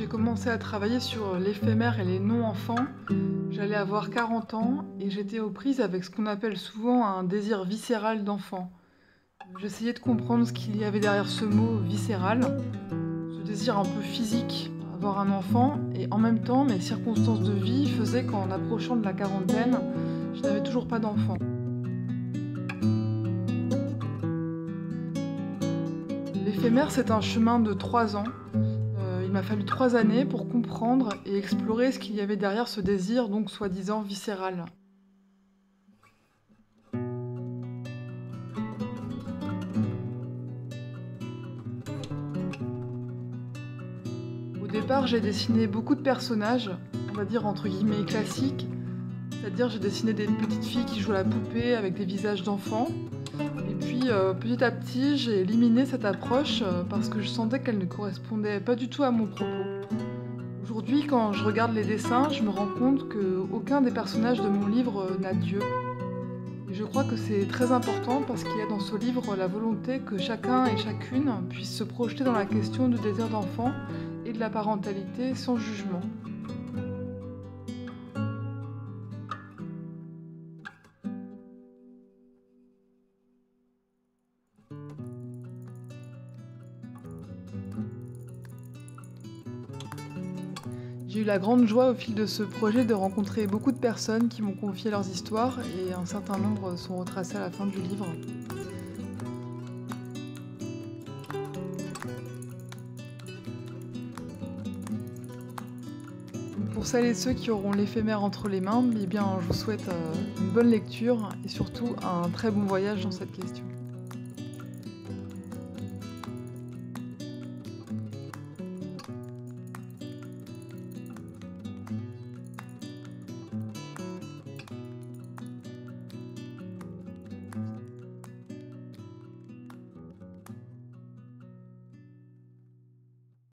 j'ai commencé à travailler sur l'éphémère et les non-enfants, j'allais avoir 40 ans et j'étais aux prises avec ce qu'on appelle souvent un désir viscéral d'enfant. J'essayais de comprendre ce qu'il y avait derrière ce mot viscéral, ce désir un peu physique, avoir un enfant, et en même temps, mes circonstances de vie faisaient qu'en approchant de la quarantaine, je n'avais toujours pas d'enfant. L'éphémère, c'est un chemin de 3 ans. Il m'a fallu 3 années pour comprendre et explorer ce qu'il y avait derrière ce désir, donc soi-disant viscéral. Au départ, j'ai dessiné beaucoup de personnages, on va dire entre guillemets classiques, c'est-à-dire j'ai dessiné des petites filles qui jouent à la poupée avec des visages d'enfants. Et puis petit à petit, j'ai éliminé cette approche parce que je sentais qu'elle ne correspondait pas du tout à mon propos. Aujourd'hui, quand je regarde les dessins, je me rends compte qu'aucun des personnages de mon livre n'a Dieu. Et je crois que c'est très important parce qu'il y a dans ce livre la volonté que chacun et chacune puisse se projeter dans la question du désir d'enfant et de la parentalité sans jugement. J'ai eu la grande joie au fil de ce projet de rencontrer beaucoup de personnes qui m'ont confié leurs histoires et un certain nombre sont retracées à la fin du livre. Pour celles et ceux qui auront l'éphémère entre les mains, eh bien, je vous souhaite une bonne lecture et surtout un très bon voyage dans cette question.